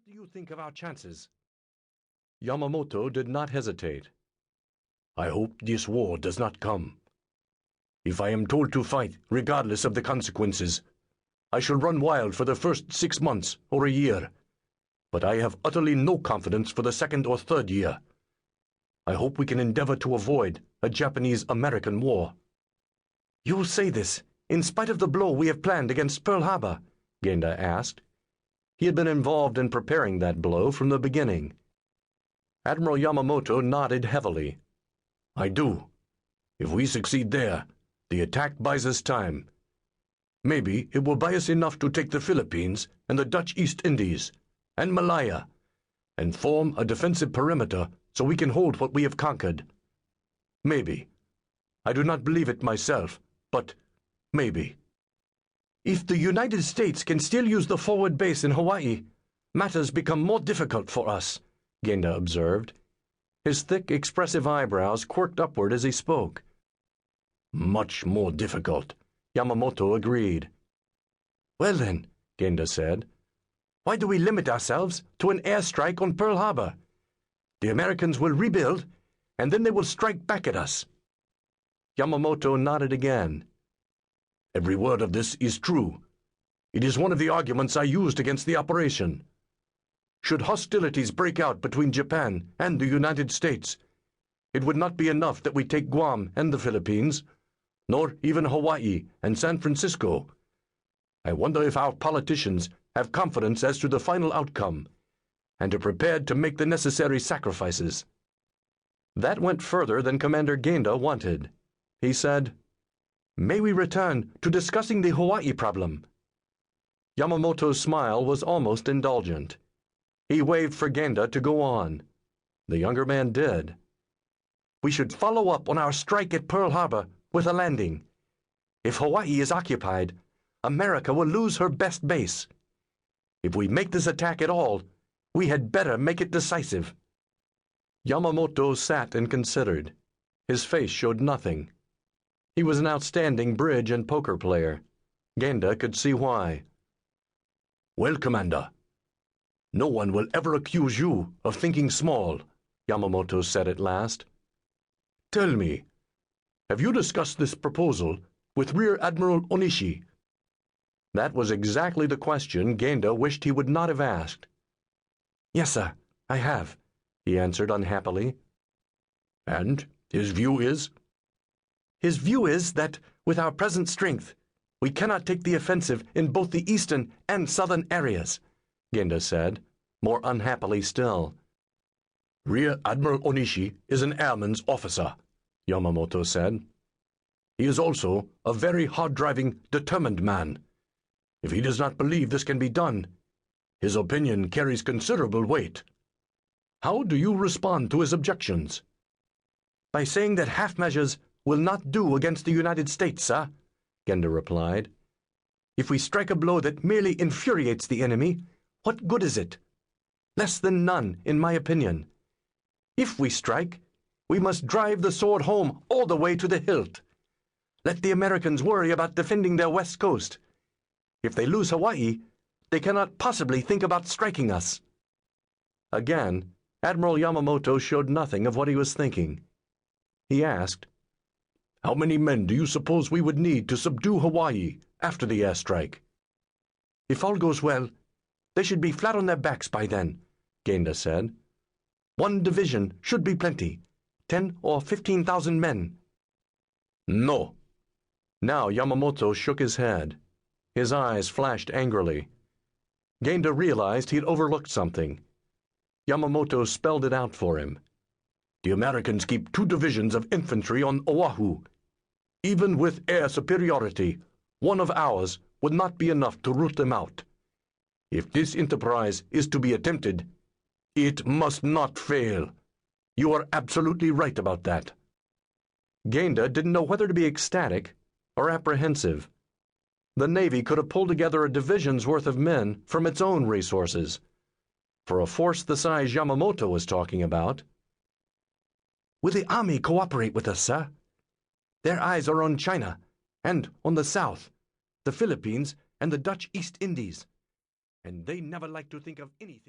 do you think of our chances? Yamamoto did not hesitate. I hope this war does not come. If I am told to fight, regardless of the consequences, I shall run wild for the first 6 months or a year, but I have utterly no confidence for the second or third year. I hope we can endeavor to avoid a Japanese-American war. You say this in spite of the blow we have planned against Pearl Harbor? Genda asked. He had been involved in preparing that blow from the beginning. Admiral Yamamoto nodded heavily. I do. If we succeed there, the attack buys us time. Maybe it will buy us enough to take the Philippines and the Dutch East Indies and Malaya and form a defensive perimeter so we can hold what we have conquered. Maybe. I do not believe it myself, but maybe. If the United States can still use the forward base in Hawaii, matters become more difficult for us, Genda observed. His thick, expressive eyebrows quirked upward as he spoke. Much more difficult, Yamamoto agreed. Well then, Genda said, why do we limit ourselves to an airstrike on Pearl Harbor? The Americans will rebuild, and then they will strike back at us. Yamamoto nodded again. Every word of this is true. It is one of the arguments I used against the operation. Should hostilities break out between Japan and the United States, it would not be enough that we take Guam and the Philippines, nor even Hawaii and San Francisco. I wonder if our politicians have confidence as to the final outcome, and are prepared to make the necessary sacrifices. That went further than Commander Genda wanted. He said, May we return to discussing the Hawaii problem? Yamamoto's smile was almost indulgent. He waved for Genda to go on. The younger man did. We should follow up on our strike at Pearl Harbor with a landing. If Hawaii is occupied, America will lose her best base. If we make this attack at all, we had better make it decisive. Yamamoto sat and considered. His face showed nothing. He was an outstanding bridge and poker player. Genda could see why. Well, Commander, no one will ever accuse you of thinking small, Yamamoto said at last. Tell me, have you discussed this proposal with Rear Admiral Onishi? That was exactly the question Genda wished he would not have asked. Yes, sir, I have, he answered unhappily. And his view is? His view is that, with our present strength, we cannot take the offensive in both the eastern and southern areas, Genda said, more unhappily still. Rear Admiral Onishi is an airman's officer, Yamamoto said. He is also a very hard-driving, determined man. If he does not believe this can be done, his opinion carries considerable weight. How do you respond to his objections? By saying that half measures will not do against the United States, sir, Genda replied. If we strike a blow that merely infuriates the enemy, what good is it? Less than none, in my opinion. If we strike, we must drive the sword home all the way to the hilt. Let the Americans worry about defending their west coast. If they lose Hawaii, they cannot possibly think about striking us. Again, Admiral Yamamoto showed nothing of what he was thinking. He asked, How many men do you suppose we would need to subdue Hawaii after the airstrike? If all goes well, they should be flat on their backs by then, Genda said. 1 division should be plenty, 10 or 15,000 men. No. Now Yamamoto shook his head. His eyes flashed angrily. Genda realized he had overlooked something. Yamamoto spelled it out for him. The Americans keep 2 divisions of infantry on Oahu. Even with air superiority, 1 of ours would not be enough to root them out. If this enterprise is to be attempted, it must not fail. You are absolutely right about that. Genda didn't know whether to be ecstatic or apprehensive. The Navy could have pulled together a division's worth of men from its own resources. For a force the size Yamamoto was talking about. Will the Army cooperate with us, sir? Their eyes are on China, and on the South, the Philippines, and the Dutch East Indies. And they never like to think of anything